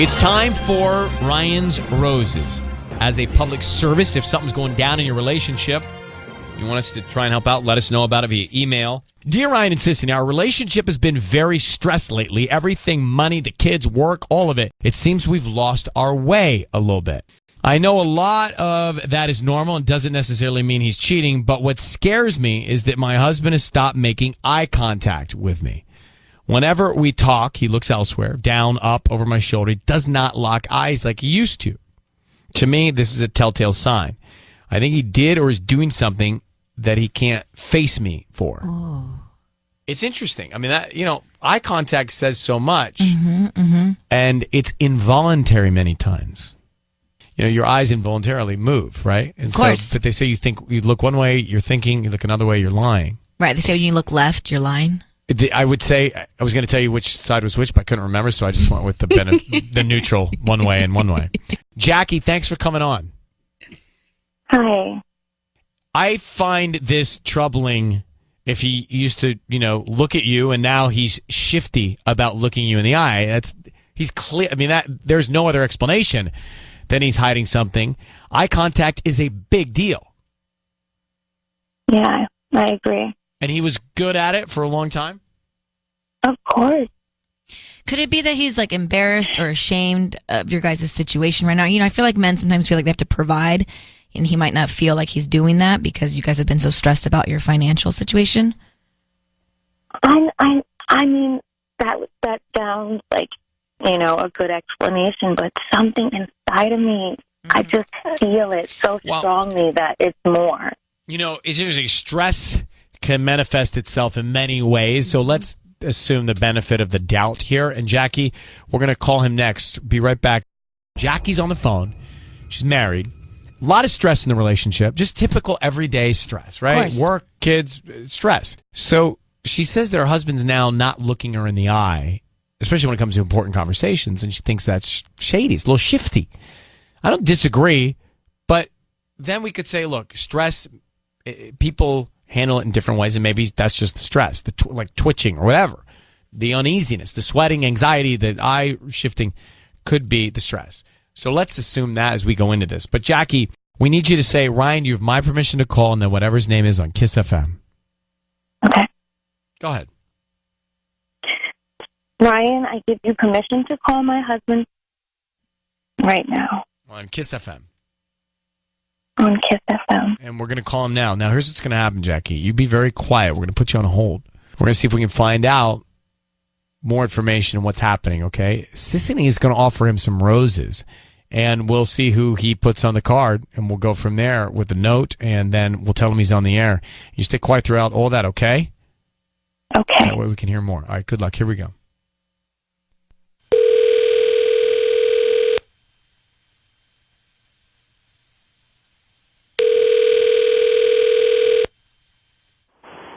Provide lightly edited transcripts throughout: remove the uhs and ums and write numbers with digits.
It's time for Ryan's Roses. As a public service, if something's going down in your relationship, you want us to try and help out, let us know about it via email. Dear Ryan and Sissy, our relationship has been very stressed lately. Everything, money, the kids, work, all of it. It seems we've lost our way a little bit. I know a lot of that is normal and doesn't necessarily mean he's cheating, but what scares me is that my husband has stopped making eye contact with me. Whenever we talk, he looks elsewhere, down, up, over my shoulder. He does not lock eyes like he used to. To me, this is a telltale sign. I think he did or is doing something that he can't face me for. Oh. It's interesting. I mean, that, eye contact says so much, and it's involuntary many times. Your eyes involuntarily move, right? And of course. So, but they say you look one way, you're thinking, you look another way, you're lying. Right. They say when you look left, you're lying. I would say, I was going to tell you which side was which, but I couldn't remember, so I just went with the neutral one way and one way. Jackie, thanks for coming on. Hi. I find this troubling if he used to, look at you and now he's shifty about looking you in the eye. He's clear. I mean, there's no other explanation than he's hiding something. Eye contact is a big deal. Yeah, I agree. And he was good at it for a long time? Of course. Could it be that he's like embarrassed or ashamed of your guys' situation right now? I feel like men sometimes feel like they have to provide, and he might not feel like he's doing that because you guys have been so stressed about your financial situation. I mean, that sounds like, a good explanation, but something inside of me, I just feel it so strongly that it's more. It's interesting. Stress can manifest itself in many ways, so let's assume the benefit of the doubt here. And Jackie, we're going to call him next. Be right back. Jackie's on the phone. She's married. A lot of stress in the relationship. Just typical everyday stress, right? Work, kids, stress. So she says that her husband's now not looking her in the eye, especially when it comes to important conversations, and she thinks that's shady. It's a little shifty. I don't disagree, but then we could say, look, stress, people handle it in different ways, and maybe that's just the stress, like twitching or whatever. The uneasiness, the sweating, anxiety, the eye shifting could be the stress. So let's assume that as we go into this. But Jackie, we need you to say, Ryan, you have my permission to call, and then whatever his name is on Kiss FM. Okay. Go ahead. Ryan, I give you permission to call my husband right now. On Kiss FM. On Kiss FM. And we're going to call him now. Now, here's what's going to happen, Jackie. You be very quiet. We're going to put you on hold. We're going to see if we can find out more information on what's happening, okay? Sissany is going to offer him some roses, and we'll see who he puts on the card, and we'll go from there with the note, and then we'll tell him he's on the air. You stay quiet throughout all that, okay? Okay. That way we can hear more. All right, good luck. Here we go.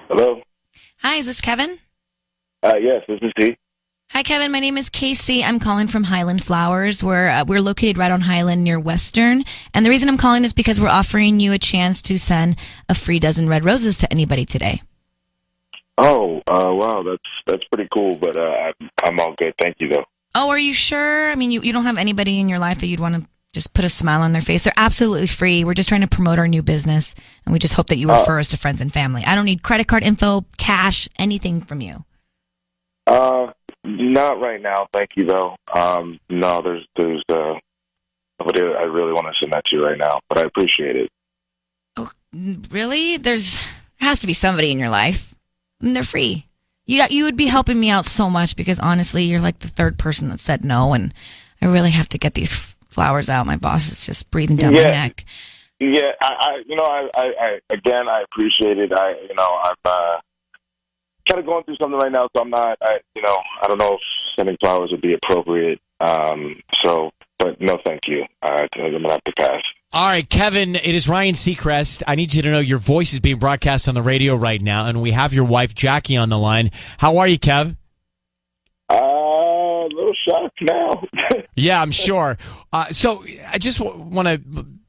Hello? Hi, is this Kevin? Yes, this is he. Hi, Kevin. My name is Casey. I'm calling from Highland Flowers. We're located right on Highland near Western. And the reason I'm calling is because we're offering you a chance to send a free dozen red roses to anybody today. Oh, wow, that's pretty cool, but I'm all good. Thank you, though. Oh, are you sure? I mean, you don't have anybody in your life that you'd want to just put a smile on their face? They're absolutely free. We're just trying to promote our new business, and we just hope that you refer us to friends and family. I don't need credit card info, cash, anything from you. Not right now. Thank you, though. No, there's nobody I really want to send that to right now, but I appreciate it. Oh, really? There has to be somebody in your life. I mean, they're free. You would be helping me out so much because honestly, you're like the third person that said no, and I really have to get these flowers out. My boss is just breathing down my neck. Yeah, I again, I appreciate it. I'm kind of going through something right now, so I'm not. I don't know if sending flowers would be appropriate. But no, thank you. I'm gonna have to pass. All right, Kevin, it is Ryan Seacrest. I need you to know your voice is being broadcast on the radio right now, and we have your wife, Jackie, on the line. How are you, Kev? A little shocked now. Yeah, I'm sure. So I just want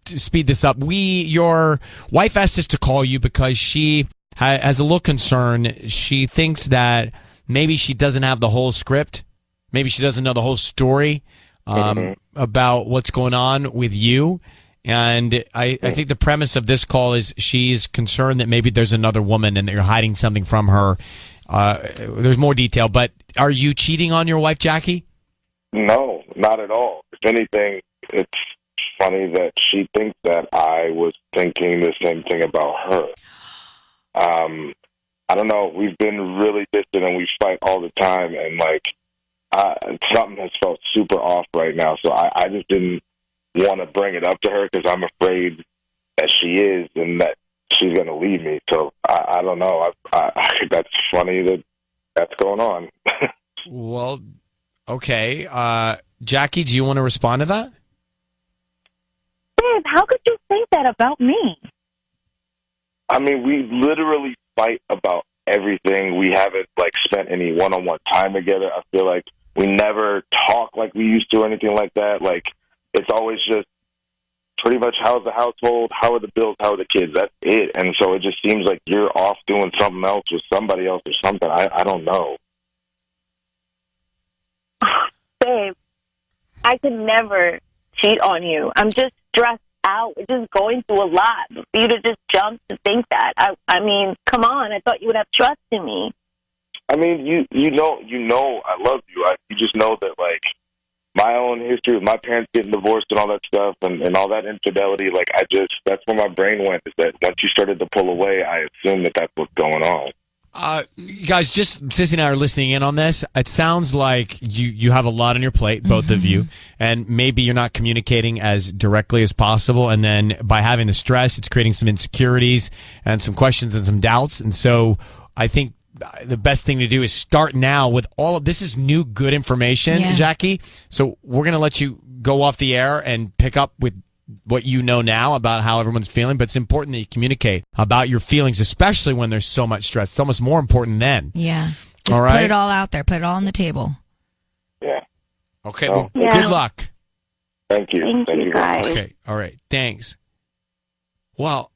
to speed this up. Your wife asked us to call you because she has a little concern. She thinks that maybe she doesn't have the whole script. Maybe she doesn't know the whole story about what's going on with you. And I think the premise of this call is she's concerned that maybe there's another woman and that you're hiding something from her. There's more detail, but are you cheating on your wife, Jackie? No, not at all. If anything, it's funny that she thinks that I was thinking the same thing about her. I don't know. We've been really distant and we fight all the time, and something has felt super off right now. So I just didn't want to bring it up to her because I'm afraid that she is and that she's going to leave me. So I don't know. I think that's funny that's going on. Well, okay. Jackie, do you want to respond to that? Babe, how could you think that about me? I mean, we literally fight about everything. We haven't spent any one-on-one time together. I feel like we never talk like we used to or anything like that. It's always just pretty much how's the household, how are the bills, how are the kids. That's it. And so it just seems like you're off doing something else with somebody else or something. I don't know. Babe, I could never cheat on you. I'm just stressed out. We're just going through a lot. For you to just jump to think that. I mean, come on. I thought you would have trust in me. I mean, you know, I love you. You just know that, my own history with my parents getting divorced and all that stuff and all that infidelity, that's where my brain went, is that once you started to pull away, I assumed that that's what's going on. Guys, just Sissy and I are listening in on this. It sounds like you have a lot on your plate, both of you, and maybe you're not communicating as directly as possible. And then by having the stress, it's creating some insecurities and some questions and some doubts. And so I think the best thing to do is start now with all of this is new, good information, Jackie. So we're going to let you go off the air and pick up with what you know now about how everyone's feeling, but it's important that you communicate about your feelings, especially when there's so much stress. It's almost more important then. Yeah. Just put it all out there. Put it all on the table. Yeah. Okay. Well, good luck. Thank you. Thank you, guys. Okay. All right. Thanks. Well,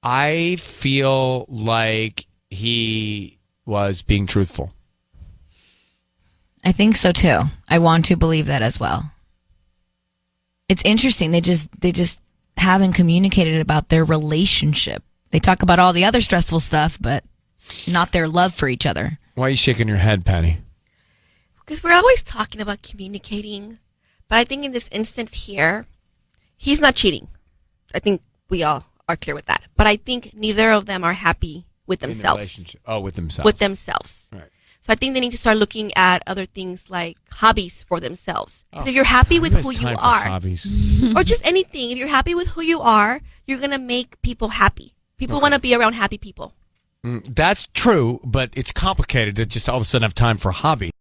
I feel like he was being truthful. I think so too. I want to believe that as well. It's interesting. They just haven't communicated about their relationship. They talk about all the other stressful stuff, but not their love for each other. Why are you shaking your head, Penny? Because we're always talking about communicating. But I think in this instance here, he's not cheating. I think we all are clear with that. But I think neither of them are happy with themselves. With themselves. With themselves. Right. So I think they need to start looking at other things like hobbies for themselves. If you're happy with who you are, or just anything, if you're happy with who you are, you're going to make people happy. People want to be around happy people. That's true, but it's complicated to just all of a sudden have time for a hobby.